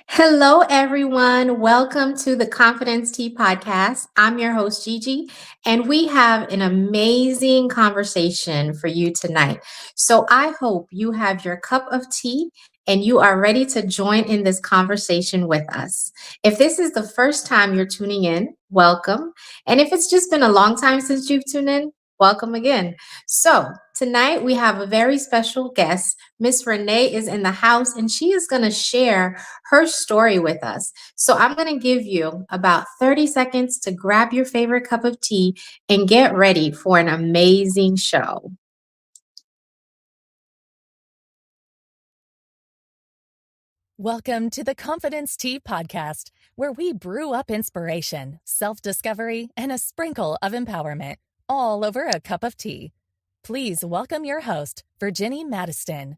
Hello, everyone. Welcome to the Confidence Tea Podcast. I'm your host, Gigi, and we have an amazing conversation for you tonight. So I hope you have your cup of tea and you are ready to join in this conversation with us. If this is the first time you're tuning in, welcome. And if it's just been a long time since you've tuned in, welcome again. So tonight we have a very special guest. Miss Renee is in the house and she is going to share her story with us. So I'm going to give you about 30 seconds to grab your favorite cup of tea and get ready for an amazing show. Welcome to the Confidence Tea Podcast, where we brew up inspiration, self-discovery, and a sprinkle of empowerment, all over a cup of tea. Please welcome your host, Virginie Madiston.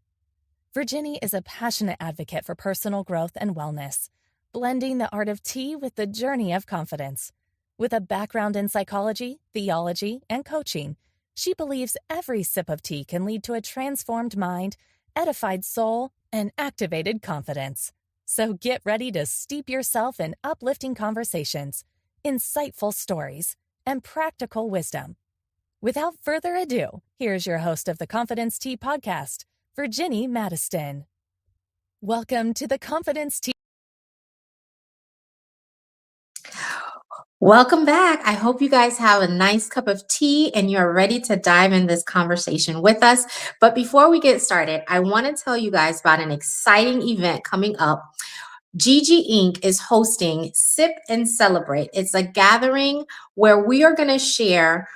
Virginie is a passionate advocate for personal growth and wellness, blending the art of tea with the journey of confidence. With a background in psychology, theology, and coaching, she believes every sip of tea can lead to a transformed mind, edified soul, and activated confidence. So get ready to steep yourself in uplifting conversations, insightful stories, and practical wisdom. Without further ado, here's your host of the Confidence Tea Podcast, Virginie Madiston. Welcome to the Confidence Tea. Welcome back. I hope you guys have a nice cup of tea and you're ready to dive in this conversation with us. But before we get started, I want to tell you guys about an exciting event coming up. Gigi Inc. is hosting Sip and Celebrate. It's a gathering where we are going to share,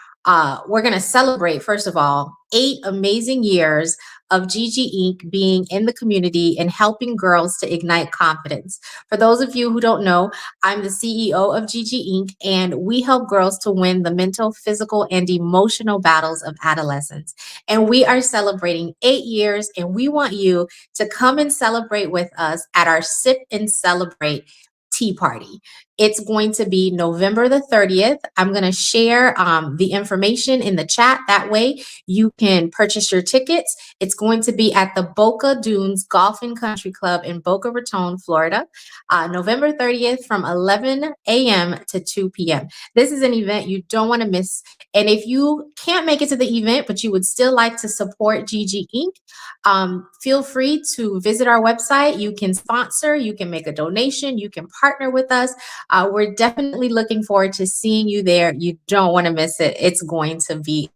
we're going to celebrate, first of all, 8 amazing years of Gigi Inc. being in the community and helping girls to ignite confidence. For those of you who don't know, I'm the CEO of Gigi Inc., and we help girls to win the mental, physical, and emotional battles of adolescence. And we are celebrating 8 years, and we want you to come and celebrate with us at our Sip and Celebrate tea party. It's going to be November the 30th. I'm going to share the information in the chat. That way you can purchase your tickets. It's going to be at the Boca Dunes Golf and Country Club in Boca Raton, Florida, November 30th from 11 a.m. to 2 p.m. This is an event you don't want to miss. And if you can't make it to the event, but you would still like to support Gigi Inc., feel free to visit our website. You can sponsor, you can make a donation, you can partner with us. We're definitely looking forward to seeing you there. You don't want to miss it. It's going to be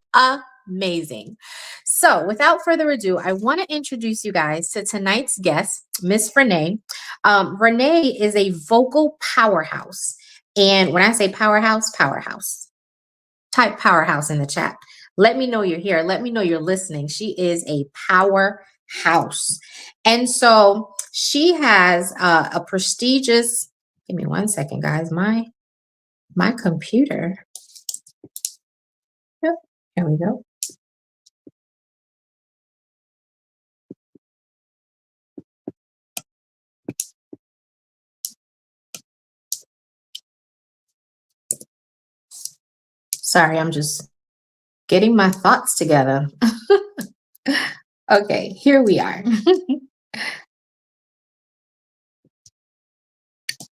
amazing. So without further ado, I want to introduce you guys to tonight's guest, Miss Renee. Renee is a vocal powerhouse. And when I say powerhouse, powerhouse. Type powerhouse in the chat. Let me know you're here. Let me know you're listening. She is a powerhouse. And so she has a prestigious, give me one second, guys. My computer. Yep, here we go. Sorry, I'm just getting my thoughts together. Okay, here we are.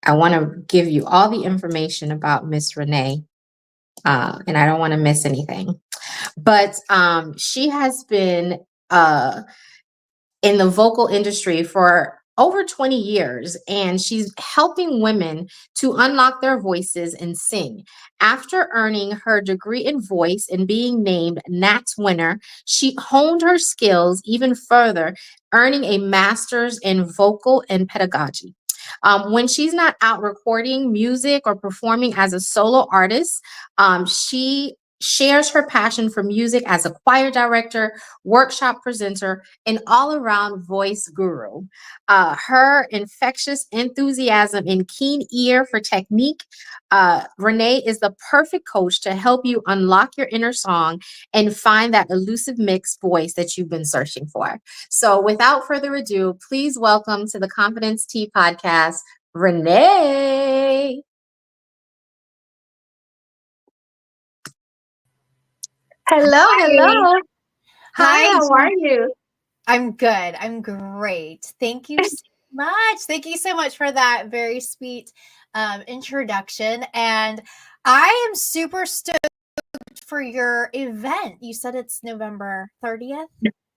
I want to give you all the information about Miss Renee, and I don't want to miss anything. But she has been in the vocal industry for over 20 years, and she's helping women to unlock their voices and sing. After earning her degree in voice and being named Nat's winner, she honed her skills even further, earning a master's in vocal and pedagogy. When she's not out recording music or performing as a solo artist, she shares her passion for music as a choir director, workshop presenter, an all around voice guru. Her infectious enthusiasm and keen ear for technique, Renee is the perfect coach to help you unlock your inner song and find that elusive mixed voice that you've been searching for. So, without further ado, please welcome to the Confidence Tea Podcast, Renee. Hello, hello. Hi, Hi, how are Gigi. you? I'm good. I'm great. Thank you so much. Thank you so much for that very sweet introduction. And I am super stoked for your event. You said it's November 30th?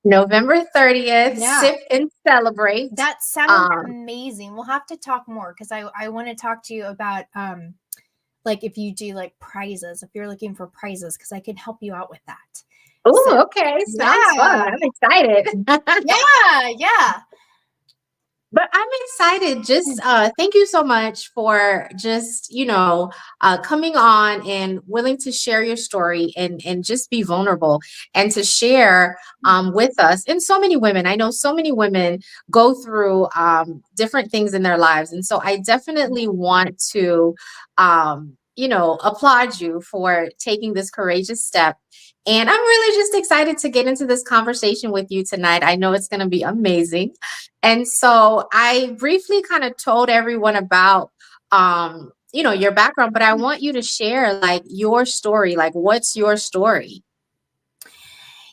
November 30th, Yeah. Sip and Celebrate. That sounds amazing. We'll have to talk more because I want to talk to you about like if you do like prizes, if you're looking for prizes, because I can help you out with that. So, Oh, okay. Sounds fun. yeah. I'm excited. Yeah. But I'm excited. Just thank you so much for just, coming on and willing to share your story and just be vulnerable and to share with us. And so many women, I know so many women go through different things in their lives. And so I definitely want to, applaud you for taking this courageous step. And I'm really just excited to get into this conversation with you tonight. I know it's going to be amazing. And so I briefly kind of told everyone about your background, but I want you to share like your story. Like what's your story?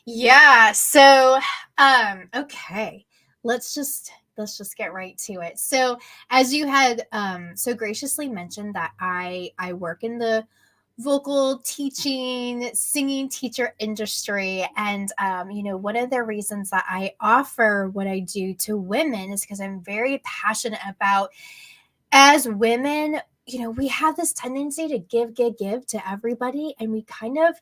Yeah. So, okay. Let's just get right to it. So, as you had so graciously mentioned that I work in the vocal teaching, singing teacher industry, and one of the reasons that I offer what I do to women is because I'm very passionate about as women, we have this tendency to give to everybody, and we kind of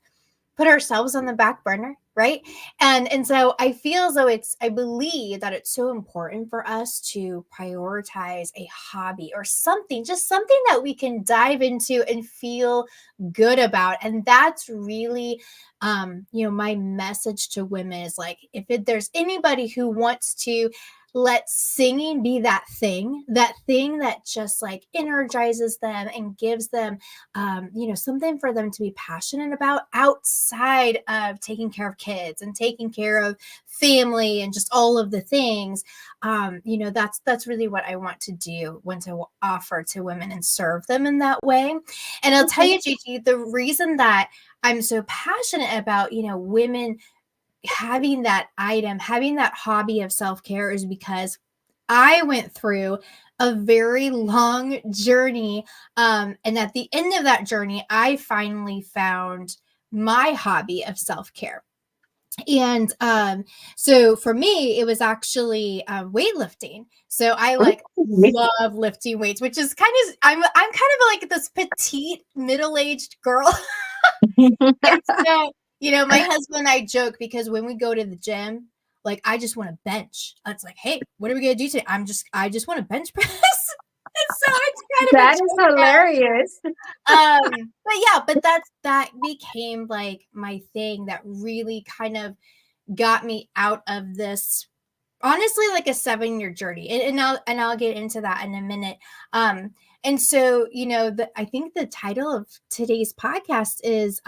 put ourselves on the back burner, right? And so I feel as though I believe that it's so important for us to prioritize a hobby or something, just something that we can dive into and feel good about. And that's really my message to women is like, there's anybody who wants to let singing be that thing that just like energizes them and gives them something for them to be passionate about outside of taking care of kids and taking care of family and just all of the things. That's really what I want to do, want to offer to women and serve them in that way. And I'll tell you, Gigi, the reason that I'm so passionate about, women having that hobby of self-care is because I went through a very long journey. And at the end of that journey, I finally found my hobby of self-care. And so for me, it was actually weightlifting. So I like love lifting weights, which is I'm kind of like this petite middle-aged girl. And so, my husband and I joke because when we go to the gym, like I just want to bench. It's like, hey, what are we gonna do today? I just want to bench press. So it's kind of a That is joke hilarious. but that became like my thing that really kind of got me out of this, honestly, like a 7-year journey. And I'll get into that in a minute. And so, I think the title of today's podcast is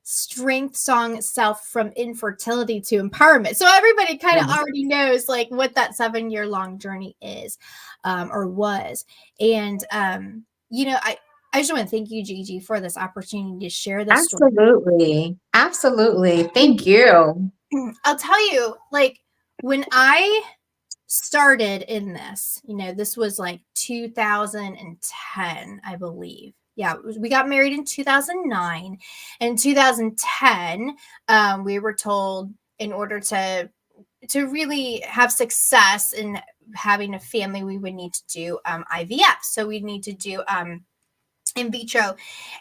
Strength Song Self from Infertility to Empowerment. So everybody kind of already knows like what that 7-year long journey is, or was. And, I just want to thank you, Gigi, for this opportunity to share this story. Absolutely. Thank you. I'll tell you, like, when I started in this, this was like 2010, I believe. Yeah, we got married in 2009. In 2010, we were told in order to really have success in having a family, we would need to do IVF. So we need to do in vitro.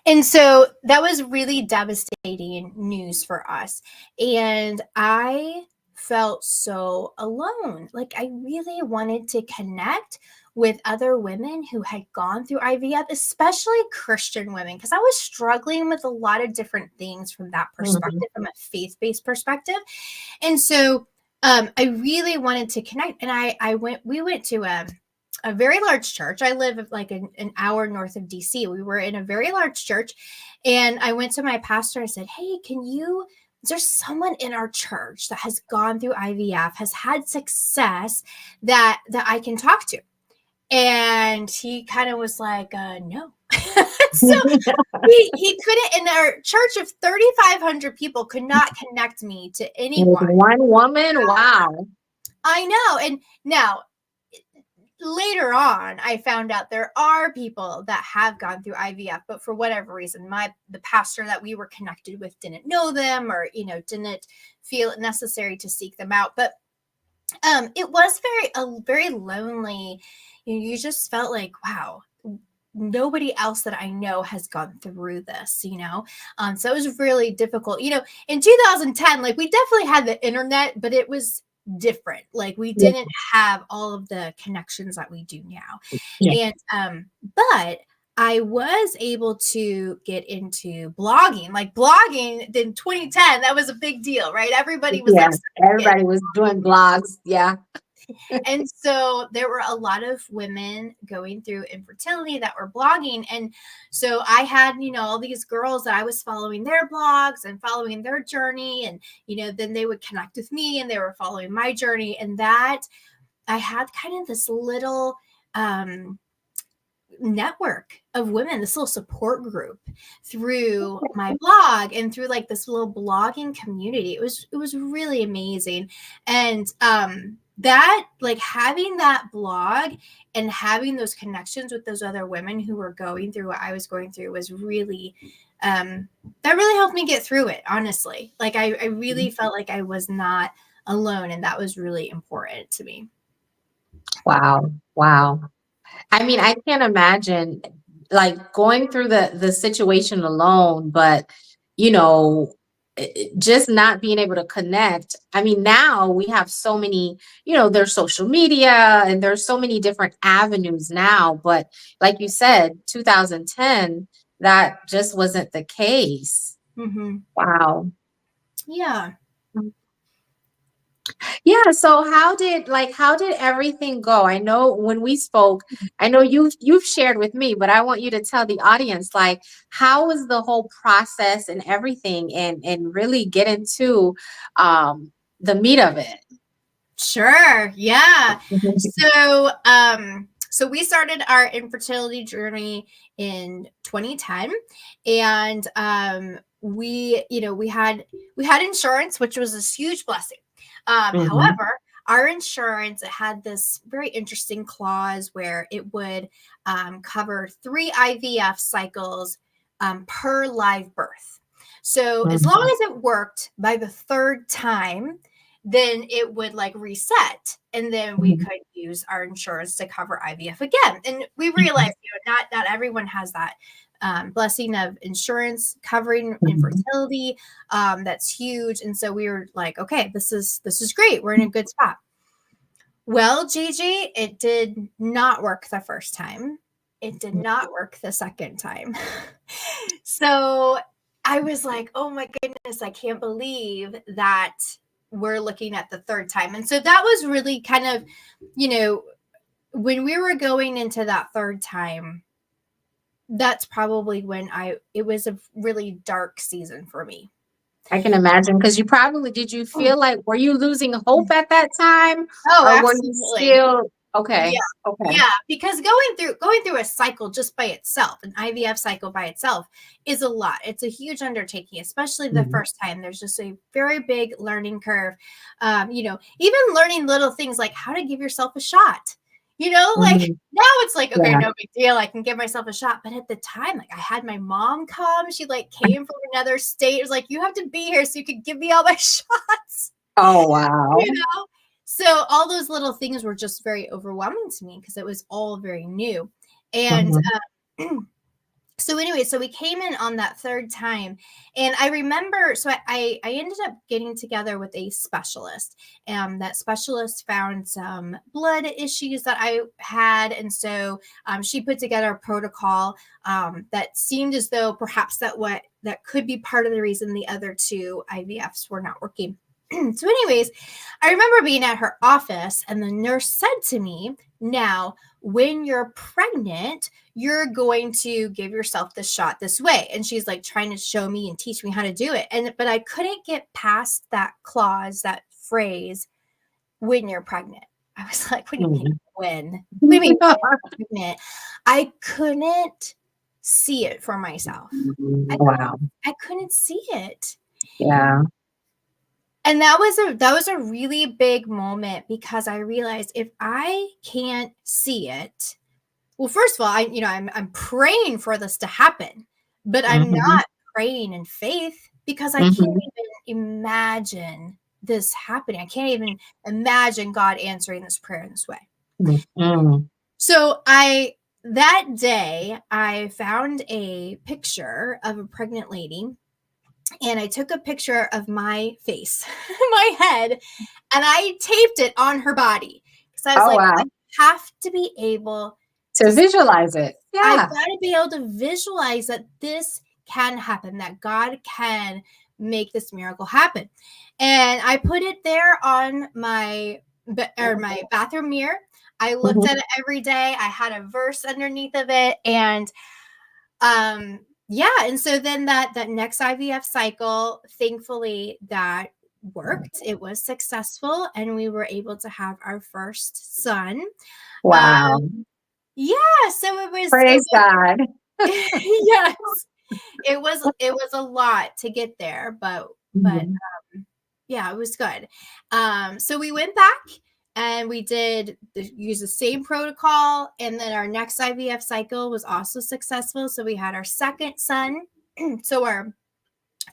And so that was really devastating news for us. And I felt so alone. Like I really wanted to connect with other women who had gone through IVF, especially Christian women, because I was struggling with a lot of different things from that perspective, from a faith-based perspective. And so I really wanted to connect. And we went to a very large church. I live like an hour north of DC. We were in a very large church. And I went to my pastor. I said, hey, is there someone in our church that has gone through IVF, has had success that I can talk to? And he kind of was like, no. So he couldn't, in our church of 3,500 people, could not connect me to anyone. One woman. Wow. I know. And now, later on, I found out there are people that have gone through IVF, but for whatever reason, the pastor that we were connected with didn't know them, or didn't feel it necessary to seek them out. But it was very lonely. You just felt like, wow, nobody else that I know has gone through this, so it was really difficult. In 2010, like, we definitely had the internet, but it was different. Like, we Yeah. didn't have all of the connections that we do now. Yeah. And but I was able to get into blogging. Like, blogging in 2010, that was a big deal, right? Everybody was like, Yeah. Everybody was doing blogs. Yeah. and so there were a lot of women going through infertility that were blogging. And so I had, all these girls that I was following their blogs and following their journey. And, then they would connect with me and they were following my journey. And that I had kind of this little network of women, this little support group through my blog and through like this little blogging community. It was really amazing. And that, like, having that blog and having those connections with those other women who were going through what I was going through was really that really helped me get through it, honestly. Like, I really felt like I was not alone, and that was really important to me. Wow. Wow. I mean, I can't imagine like going through the situation alone, but you know, just not being able to connect. I mean, now we have so many, there's social media and there's so many different avenues now, but like you said, 2010, that just wasn't the case. Mm-hmm. Wow. Yeah. Yeah, so how did everything go? I know when we spoke, I know you've shared with me, but I want you to tell the audience, like, how was the whole process and everything, and really get into the meat of it. Sure. Yeah. So we started our infertility journey in 2010, and we had insurance, which was this huge blessing. Mhm. However, our insurance had this very interesting clause where it would cover 3 IVF cycles per live birth. So as long Mhm. as it worked by the third time, then it would like reset, and then we Mhm. could use our insurance to cover IVF again. And we Mhm. realized, not everyone has that blessing of insurance covering Mhm. infertility. That's huge. And so we were like, okay, this is great. We're in a good spot. Well, Gigi, it did not work the first time. It did not work the second time. So I was like, oh my goodness, I can't believe that we're looking at the third time. And so that was really kind of, when we were going into that third time, that's probably when it was a really dark season for me. I can imagine, because did you feel like, were you losing hope at that time, Oh, or were you absolutely. still Yeah. okay? Okay. Yeah, because going through a cycle just by itself, an IVF cycle by itself, is a lot. It's a huge undertaking, especially the Mhm. first time. There's just a very big learning curve. Even learning little things like how to give yourself a shot. Like, Mhm. now it's like, okay, Yeah. no big deal. I can give myself a shot. But at the time, like, I had my mom come. She like came from another state. It was like, you have to be here so you could give me all my shots. Oh, wow. You know? So all those little things were just very overwhelming to me because it was all very new. And Mhm. so anyway, so we came in on that third time, and I remember, so I ended up getting together with a specialist. That specialist found some blood issues that I had, and so she put together a protocol that seemed as though perhaps that could be part of the reason the other 2 IVFs were not working. So anyways, I remember being at her office, and the nurse said to me, now, when you're pregnant, you're going to give yourself the shot this way. And she's like trying to show me and teach me how to do it. But I couldn't get past that clause, that phrase, when you're pregnant. I was like, what do you mean Mhm. when? What do you mean when you're pregnant? I couldn't see it for myself. I couldn't Wow. I couldn't see it. Yeah. And that was a really big moment, because I realized if I can't see it, well, first of all, I'm praying for this to happen, but I'm Mm-hmm. not praying in faith, because I can't Mm-hmm. even imagine this happening. I can't even imagine God answering this prayer in this way. Mm-hmm. So that day I found a picture of a pregnant lady, and I took a picture of my face, my head, and I taped it on her body, because I was Oh, like, wow. I have to be able To to visualize it. I've Yeah. got to be able to visualize that this can happen, that God can make this miracle happen. And I put it there on my bathroom mirror. I looked Mhm. at it every day. I had a verse underneath of it, and yeah, and so then that next IVF cycle, thankfully that worked. It was successful, and we were able to have our first son. Wow. Yeah, so it Praise was God. yes. It was a lot to get there, but Mhm. yeah, it was good. So we went back and we use the same protocol, and then our next IVF cycle was also successful. So we had our second son. So our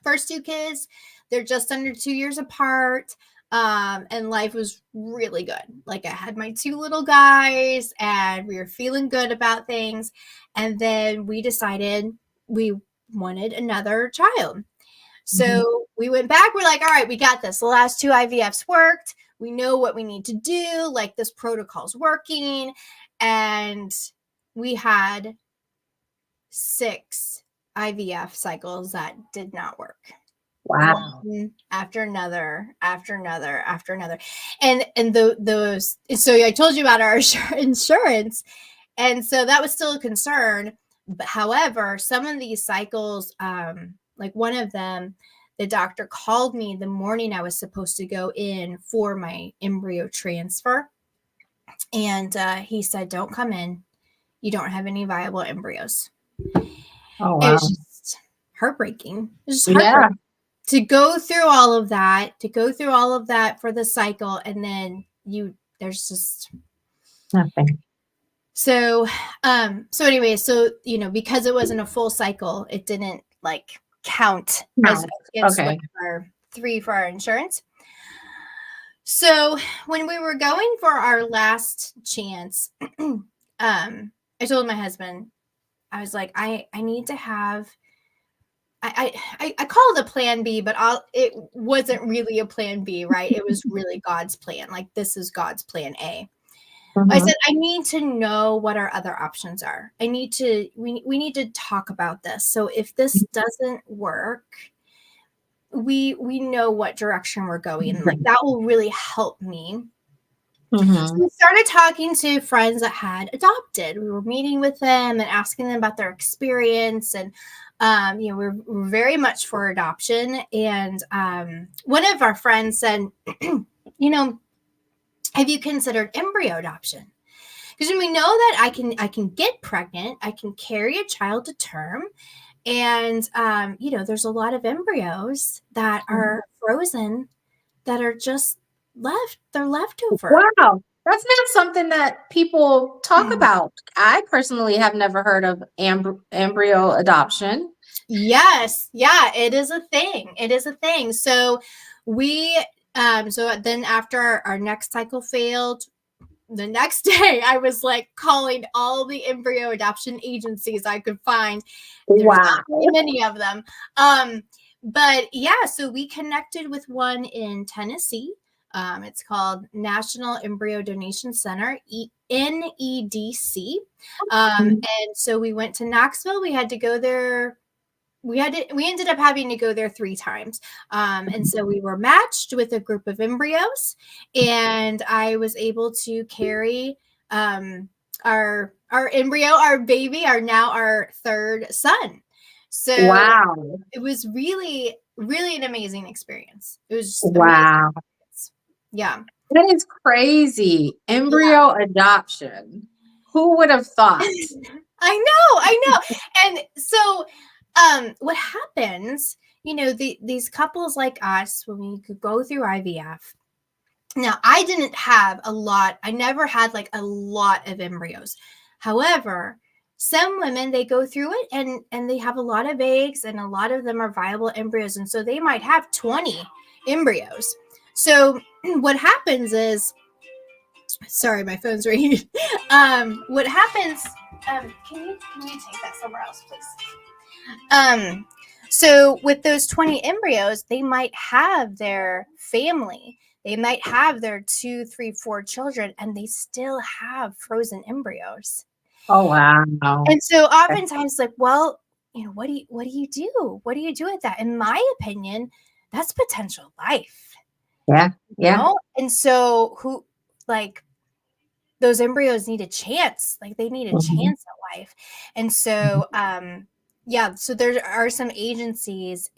first two kids, they're just under 2 years apart. And life was really good. Like, I had my two little guys, and we were feeling good about things. And then we decided we wanted another child. Mhm. So we went back. We're like, all right, we got this. The last two IVFs worked. We know what we need to do. Like, this protocol's working. And we had 6 IVF cycles that did not work. Wow. One after another, after another, after another. And those, so I told you about our insurance. And so that was still a concern. But however, some of these cycles, like one of them, the doctor called me the morning I was supposed to go in for my embryo transfer. And he said, don't come in. You don't have any viable embryos. Oh, It wow. was just heartbreaking. It was just Yeah. heartbreaking to go through all of that for the cycle. And then there's just, Nothing. so anyway, so because it wasn't a full cycle, it didn't like count as No. against Okay. our 3 for our insurance. So when we were going for our last chance, I told my husband, I was like, I need to have, I call it a plan B, but it wasn't really a plan B, right? It was really God's plan. Like, this is God's plan A. I Mhm. said, I need to know what our other options are. We need to talk about this. So if this doesn't work, we know what direction we're going. Like, that will really help me. So Mhm. we started talking to friends that had adopted. We were meeting with them and asking them about their experience. And, we're very much for adoption. And one of our friends said, have you considered embryo adoption? Because we know that I can get pregnant, I can carry a child to term, and there's a lot of embryos that are frozen, that are just they're leftover. Wow. That's not something that people talk about. I personally have never heard of embryo adoption. Yes, yeah, it is a thing. It is a thing. So we so then after our next cycle failed, the next day I was like calling all the embryo adoption agencies I could find. There's Wow. not very many of them. But yeah, so we connected with one in Tennessee. It's called National Embryo Donation Center, NEDC. Mhm. And so we went to Knoxville. We had to go there. We ended up having to go there 3 times. And so we were matched with a group of embryos, and I was able to carry our embryo, our baby, our 3rd son. So Wow. it was really, really an amazing experience. It was just amazing. Wow. Yeah. That is crazy. Yeah. Embryo adoption. Who would have thought? I know. And so what happens these couples like us, when we could go through IVF. Now, I didn't have a lot. I never had like a lot of embryos. However, some women, they go through it and they have a lot of eggs, and a lot of them are viable embryos. And so they might have 20 embryos. So what happens is, sorry, my phone's ringing. What happens, can you take that somewhere else, please? So with those 20 embryos, they might have their family. They might have their 2, 3, 4 children, and they still have frozen embryos. Oh, wow. And so oftentimes, like, well, what do you do? What do you do with that? In my opinion, that's potential life. Yeah. Yeah. And so like, those embryos need a chance. Like, they need a chance at life. And so, so there are some agencies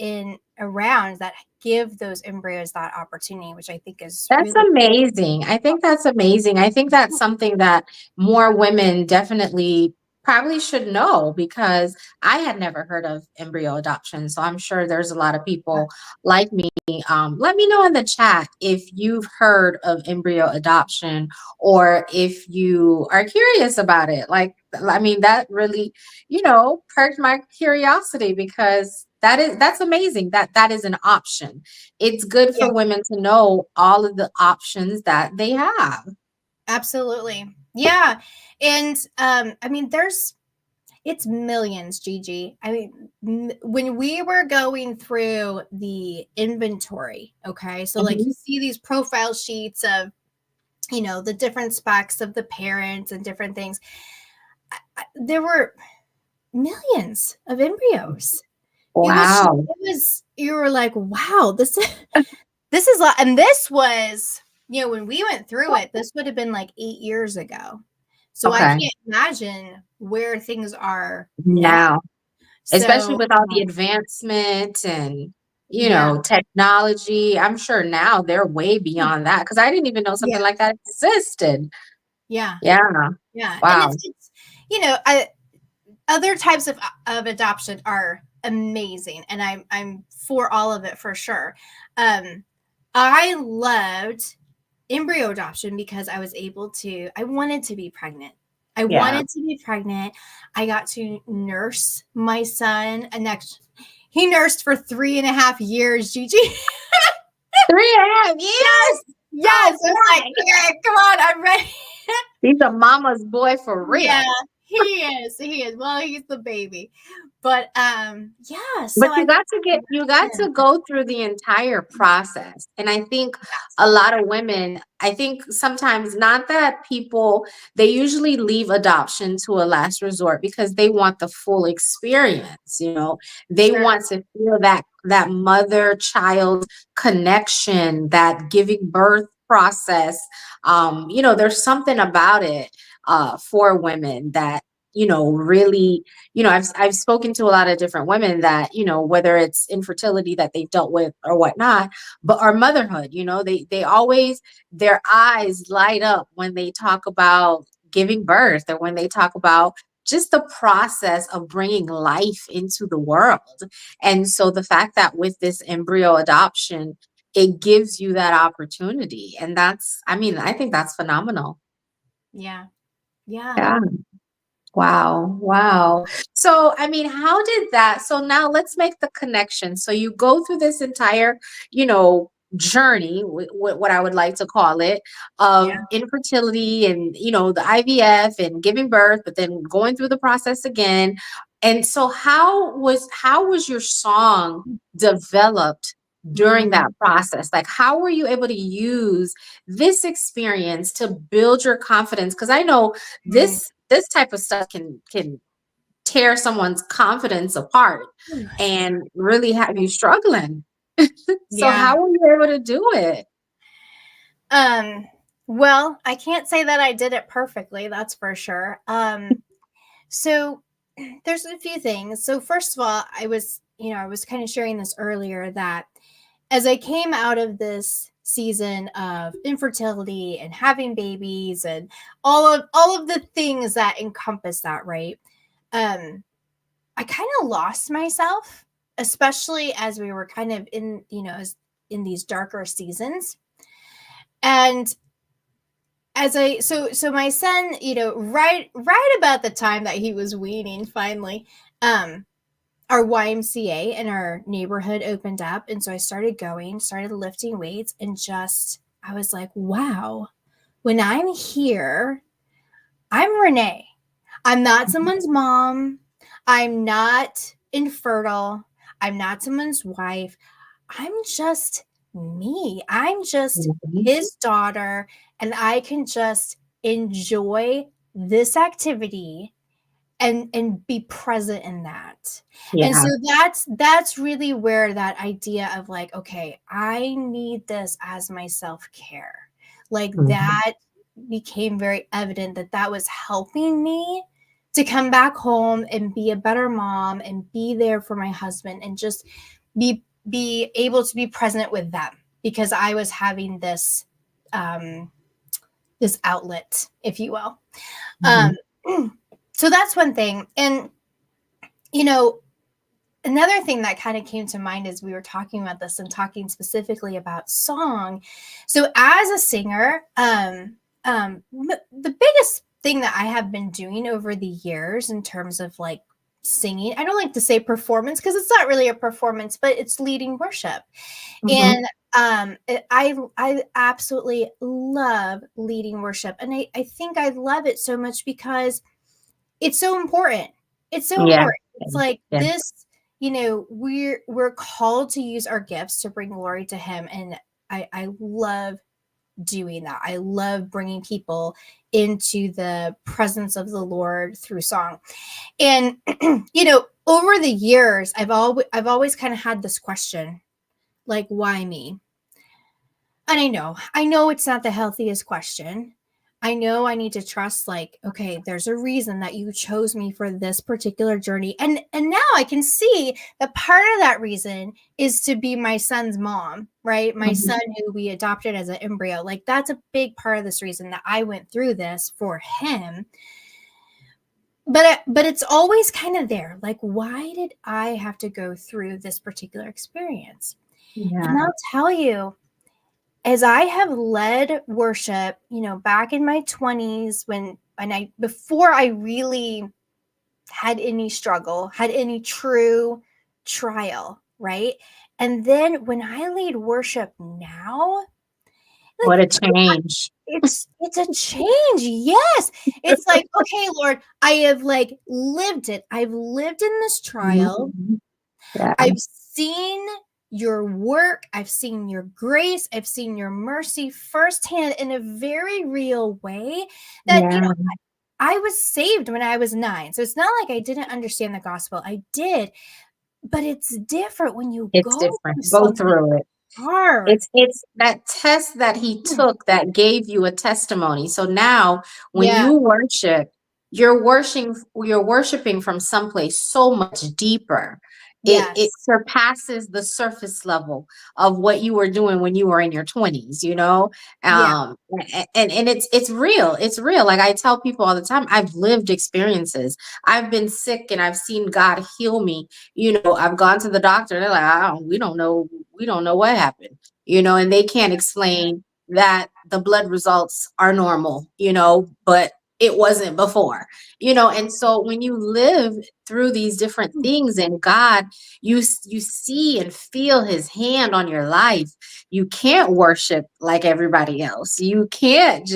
around that give those embryos that opportunity, which I think is That's really amazing. I think that's amazing. I think that's something that more women definitely probably should know, because I had never heard of embryo adoption. So I'm sure there's a lot of people like me. Let me know in the chat if you've heard of embryo adoption, or if you are curious about it. Like, I mean, that really, perked my curiosity, because that's amazing that is an option. It's good yeah, for women to know all of the options that they have. absolutely. Yeah. And I mean, it's millions, Gigi. I mean, when we were going through the inventory, okay, so like, you Mhm. see these profile sheets of the different specs of the parents and different things. There were millions of embryos. Wow. You were like, wow, this is lot. And this was, when we went through it, this would have been like 8 years ago. So I Okay. can't imagine where things are now. Now, especially So with all the advancement and, yeah, technology, I'm sure now they're way beyond that, because I didn't even know yeah, something like that existed. yeah, Yeah. yeah. And Wow. it's other types of adoption are amazing, and I'm for all of it, for sure. I loved embryo adoption because I wanted to be pregnant. I Yeah. wanted to be pregnant. I got to nurse my son, and he nursed for 3.5 years, Gigi. 3.5 years. Yes, Oh I was like, boy. yeah, come on, I'm ready. He's a mama's boy for Yeah, real. he is. He is. Well, he's the baby. But yeah, so But I got to you got nurse to him. go through the entire process. And I think a Yes. lot of women, I think sometimes, not that people, they usually leave adoption to a last resort because they want the full experience. They Sure. want to feel that mother child connection, that giving birth process. There's something about it for women that, really, I've spoken to a lot of different women that, whether it's infertility that they've dealt with or whatnot, but or motherhood, they always, their eyes light up when they talk about giving birth, or when they talk about just the process of bringing life into the world. And so the fact that with this embryo adoption, it gives you that opportunity. And I think that's phenomenal. Yeah. Yeah. Yeah. Wow. Wow. So, how did that? So now let's make the connection. So you go through this entire, journey, what I would like to call it, Yeah. of infertility and, the IVF and giving birth, but then going through the process again. And so how was your song developed during Mm, that process? Like, how were you able to use this experience to build your confidence? Because I know mm. this type of stuff can tear someone's confidence apart and really have you struggling. So Yeah. how were you able to do it? Um, well, I can't say that I did it perfectly, that's for sure. So there's a few things. So first of all, I was kind of sharing this earlier, that as I came out of this season of infertility and having babies and all of the things that encompass that, right? I kind of lost myself. especially as we were kind of in, in these darker seasons. And so my son, right about the time that he was weaning finally, our YMCA in our neighborhood opened up. And so I started lifting weights, and I was like, wow, when I'm here, I'm Renee. I'm not someone's mom. I'm not infertile. I'm not someone's wife. I'm just me. I'm just Mhm. his daughter, and I can just enjoy this activity and be present in that. And so Yeah. that's really where that idea of like, okay, I need this as my self-care. Like Mhm. that became very evident that was helping me to come back home and be a better mom and be there for my husband and just be able to be present with them, because I was having this outlet, if you will. Um Mhm. so that's one thing. And you know, another thing that kind of came to mind as we were talking about this and talking specifically about song. So as a singer, the biggest thing that I have been doing over the years in terms of like singing, I don't like to say performance because it's not really a performance, but it's leading worship. Mhm. And I absolutely love leading worship. And I think I love it so much because it's so important. It's so Yeah. important. It's like Yeah. this, we're called to use our gifts to bring glory to him. And I love doing that. I love bringing people into the presence of the Lord through song. And over the years, I've always kind of had this question, like, why me? And I know it's not the healthiest question. I know I need to trust, like, okay, there's a reason that you chose me for this particular journey. And now I can see that part of that reason is to be my son's mom, right? My Mhm. son who we adopted as an embryo. Like that's a big part of this reason that I went through this for him. But it's always kind of there. Like, why did I have to go through this particular experience? And Yeah. I'll tell you, as I have led worship, back in my 20s before I really had any struggle, had any true trial, right? And then when I lead worship now, What like a change. it's a change. Yes. It's like, okay, Lord, I have like lived it. I've lived in this trial. Mhm. Yeah. I've seen your work. I've seen your grace. I've seen your mercy firsthand in a very real way that, Yeah. I was saved when I was 9. So it's not like I didn't understand the gospel. I did, but it's different when you It's go through different. Go something through it. hard. It's that test that he Mm. took that gave you a testimony. So now when Yeah. you worship, you're worshiping from someplace so much deeper. It Yes. surpasses the surface level of what you were doing when you were in your 20s, Yeah. and it's real. It's real. Like I tell people all the time, I've lived experiences. I've been sick and I've seen God heal me. I've gone to the doctor, they're like, we don't know what happened, and they can't explain that the blood results are normal, but it wasn't before, and so when you live through these different Mm. things in God, you see and feel his hand on your life. You can't worship like everybody else. You can't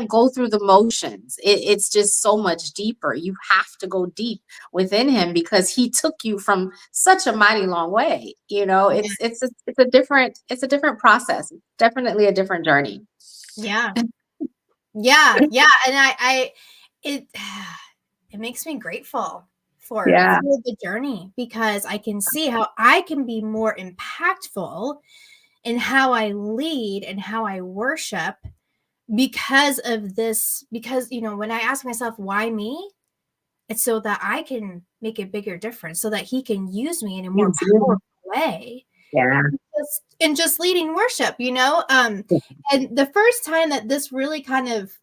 go through the motions. It's just so much deeper. You have to go deep within him because he took you from such a mighty long way. Yeah. It's a different process. It's definitely a different journey. Yeah. Yeah. Yeah. And it, it makes me grateful for Yeah. the journey, because I can see how I can be more impactful in how I lead and how I worship because of this. Because, when I ask myself, why me? It's so that I can make a bigger difference, so that he can use me in a more You do. powerful way. Yeah. And just leading worship, and the first time that this really kind of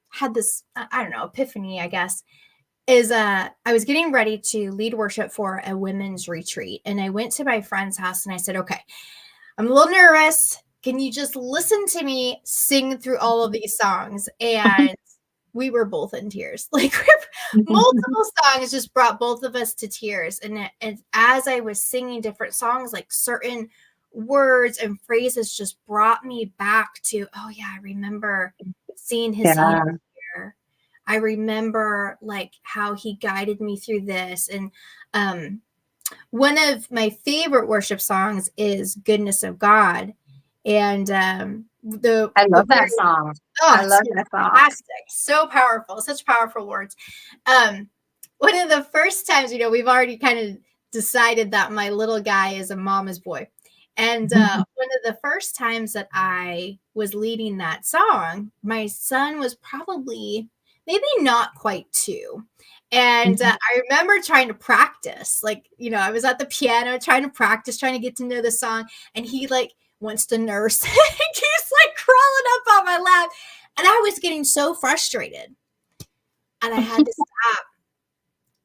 had this, I don't know, epiphany, I guess, is I was getting ready to lead worship for a women's retreat, and I went to my friend's house and I said, okay, I'm a little nervous. Can you just listen to me sing through all of these songs? And we were both in tears. Like multiple songs just brought both of us to tears. And as I was singing different songs, like certain words and phrases just brought me back to, oh yeah, I remember seeing his hand Yeah, here. I remember like how he guided me through this. And one of my favorite worship songs is Goodness of God. And I the love that song. oh, I it's love that song. fantastic. So powerful. Such powerful words. Um, one of the first times, we've already kind of decided that my little guy is a mama's boy. And one of the first times that I was leading that song, my son was probably maybe not quite 2. And I remember trying to practice, like, I was at the piano trying to practice, trying to get to know the song. And he like wants to nurse. He keeps like crawling up on my lap. And I was getting so frustrated. And I had to stop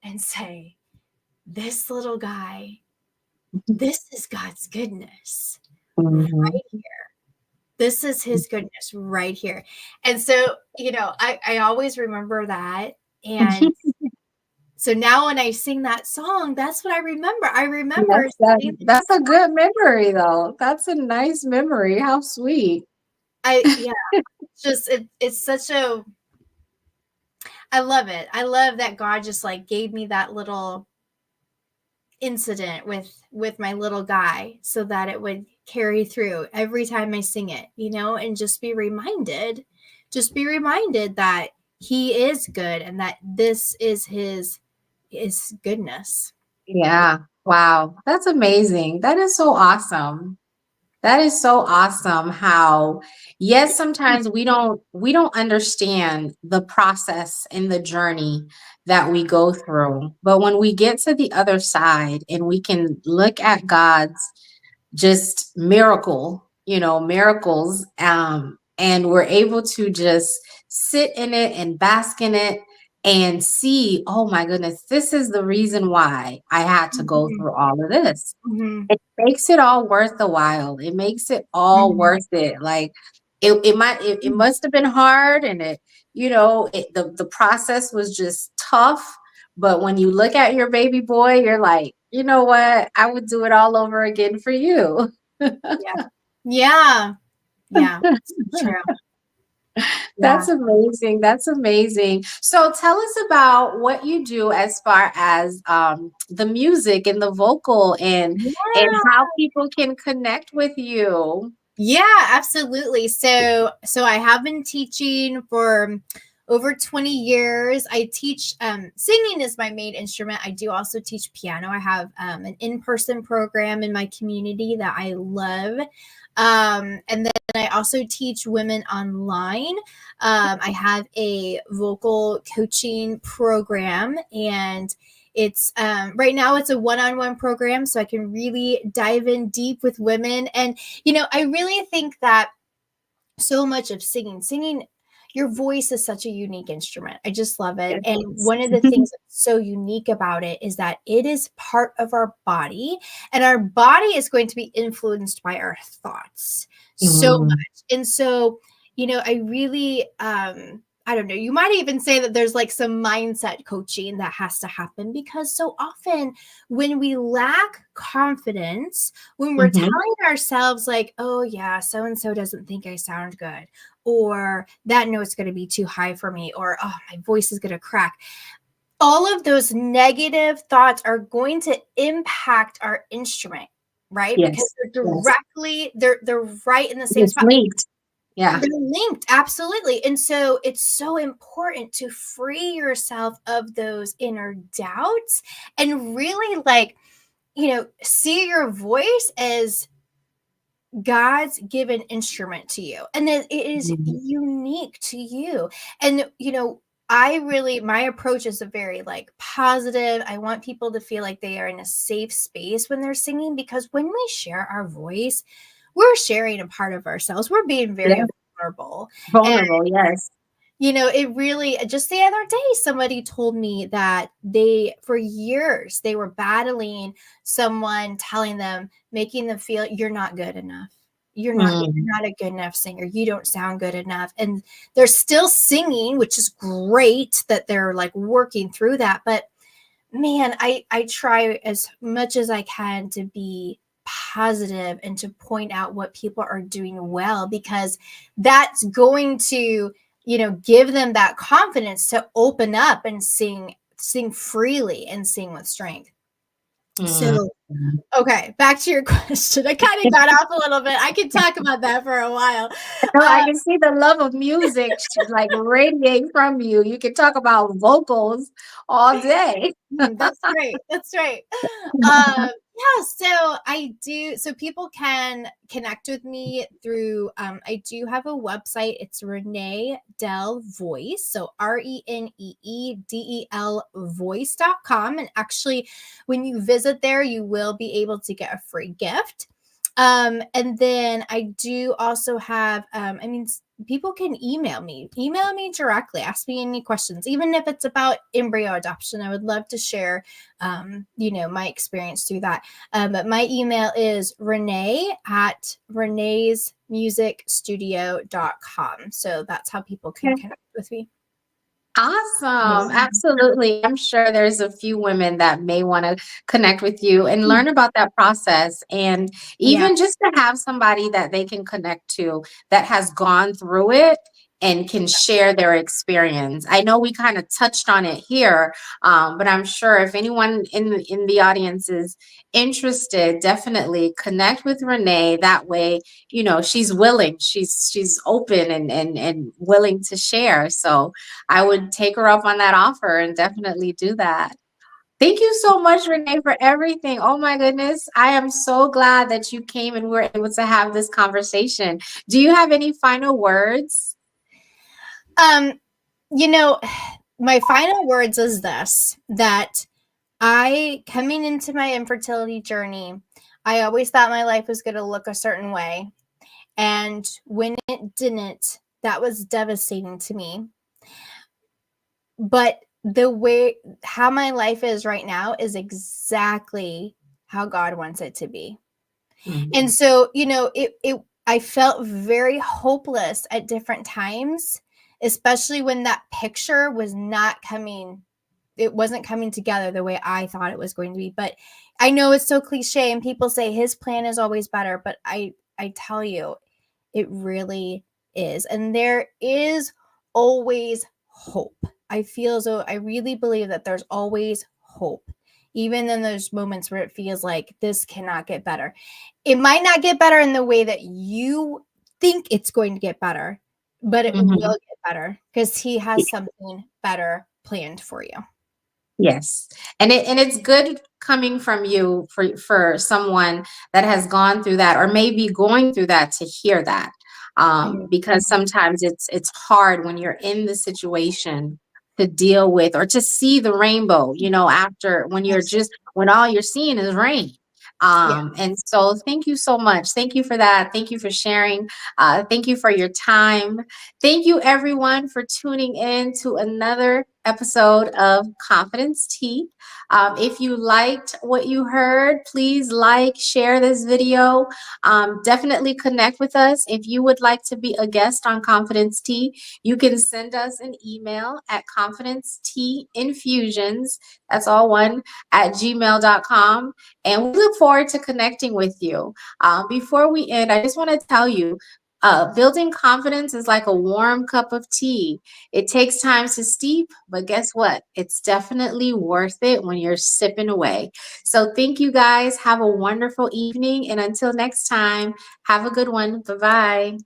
and say, this little guy, this is God's goodness Mhm. right here. This is his goodness right here. And so, I always remember that. And so now when I sing that song, that's what I remember. I remember sitting That's a good memory, though. That's a nice memory. How sweet. yeah, just it's such a I love it. I love that God just like gave me that little incident with my little guy so that it would carry through every time I sing it, and just be reminded that he is good and that this is his goodness. Yeah. Wow. That's amazing. That is so awesome. That is so awesome how, yes, sometimes we don't understand the process and the journey that we go through. But when we get to the other side and we can look at God's just miracles, and we're able to just sit in it and bask in it and see, oh my goodness, this is the reason why I had to go Mhm, through all of this. mhm, It makes it all worth the while. It makes it all mhm, worth it. Like it mhm. must have been hard, and the process was just tough. But when you look at your baby boy, you're like, you know what? I would do it all over again for you. Yeah. Yeah. Yeah. So true. That's Yeah. amazing. That's amazing. So tell us about what you do as far as the music and the vocal and Yeah. how people can connect with you. Yeah, absolutely. So I have been teaching for over 20 years. I teach singing is my main instrument. I do also teach piano. I have an in-person program in my community that I love. And then I also teach women online. I have a vocal coaching program, and it's right now it's a one-on-one program, so I can really dive in deep with women. And I really think that so much of singing, your voice is such a unique instrument. I just love it. And Yes. one of the things that's so unique about it is that it is part of our body, and our body is going to be influenced by our thoughts so Mm, much. And so, I really, I don't know, you might even say that there's like some mindset coaching that has to happen, because so often when we lack confidence, when we're mhm. telling ourselves like, oh yeah, so and so doesn't think I sound good, or that note's going to be too high for me, or oh, my voice is going to crack, all of those negative thoughts are going to impact our instrument, right? Because Yes. they're Yes. they're right in the same It's spot. linked. Yeah. They're linked, absolutely. And so it's so important to free yourself of those inner doubts and really like, see your voice as God's given instrument to you, and that it is Mhm. unique to you. And my approach is a very like positive. I want people to feel like they are in a safe space when they're singing, because when we share our voice, we're sharing a part of ourselves. We're being very Yeah. vulnerable. And Vulnerable. Yes. It really, just the other day, somebody told me that for years, they were battling someone telling them, making them feel you're not good enough. You're not a good enough singer. You don't sound good enough. And they're still singing, which is great that they're like working through that. But man, I try as much as I can to be positive and to point out what people are doing well, because that's going to, give them that confidence to open up and sing freely and sing with strength. So, okay, back to your question. I kind of got off a little bit. I could talk about that for a while. No, I can see the love of music like radiate from you. You can talk about vocals all day. That's great. That's right. Yeah, so I do. So people can connect with me through. I do have a website. It's Renee Del Voice. So ReneeDel voice.com. And actually, when you visit there, you will be able to get a free gift. And then I do also have. People can email me directly, ask me any questions, even if it's about embryo adoption. I would love to share my experience through that. But my email is reneemusicstudio.com. So that's how people can connect with me. Awesome. Absolutely. I'm sure there's a few women that may want to connect with you and learn about that process. And even just to have somebody that they can connect to that has gone through it and can share their experience. I know we kind of touched on it here, but I'm sure if anyone in the audience is interested, definitely connect with Renee. That way, she's willing, she's open and willing to share. So I would take her up on that offer and definitely do that. Thank you so much, Renee, for everything. Oh my goodness. I am so glad that you came and we're able to have this conversation. Do you have any final words? My final words is this, that coming into my infertility journey, I always thought my life was going to look a certain way. And when it didn't, that was devastating to me. But how my life is right now is exactly how God wants it to be. Mm-hmm. And so, I felt very hopeless at different times, especially when that picture was not coming. It wasn't coming together the way I thought it was going to be. But I know it's so cliche and people say his plan is always better, but I tell you, it really is. And there is always hope. I feel as though I really believe that there's always hope, even in those moments where it feels like this cannot get better. It might not get better in the way that you think it's going to get better, but it will get better because he has something better planned for you. Yes. And it's good coming from you for someone that has gone through that or maybe going through that to hear that. Because sometimes it's hard when you're in the situation to deal with or to see the rainbow, after when all you're seeing is rain. And so thank you so much. Thank you for that. Thank you for sharing. Thank you for your time. Thank you everyone for tuning in to another episode of Confidence Tea. If you liked what you heard, please share this video. Definitely connect with us. If you would like to be a guest on Confidence Tea, you can send us an email at confidenceteainfusions, that's all one, at gmail.com. And we look forward to connecting with you. Before we end, I just want to tell you, building confidence is like a warm cup of tea. It takes time to steep, but guess what? It's definitely worth it when you're sipping away. So thank you guys. Have a wonderful evening. And until next time, have a good one. Bye-bye.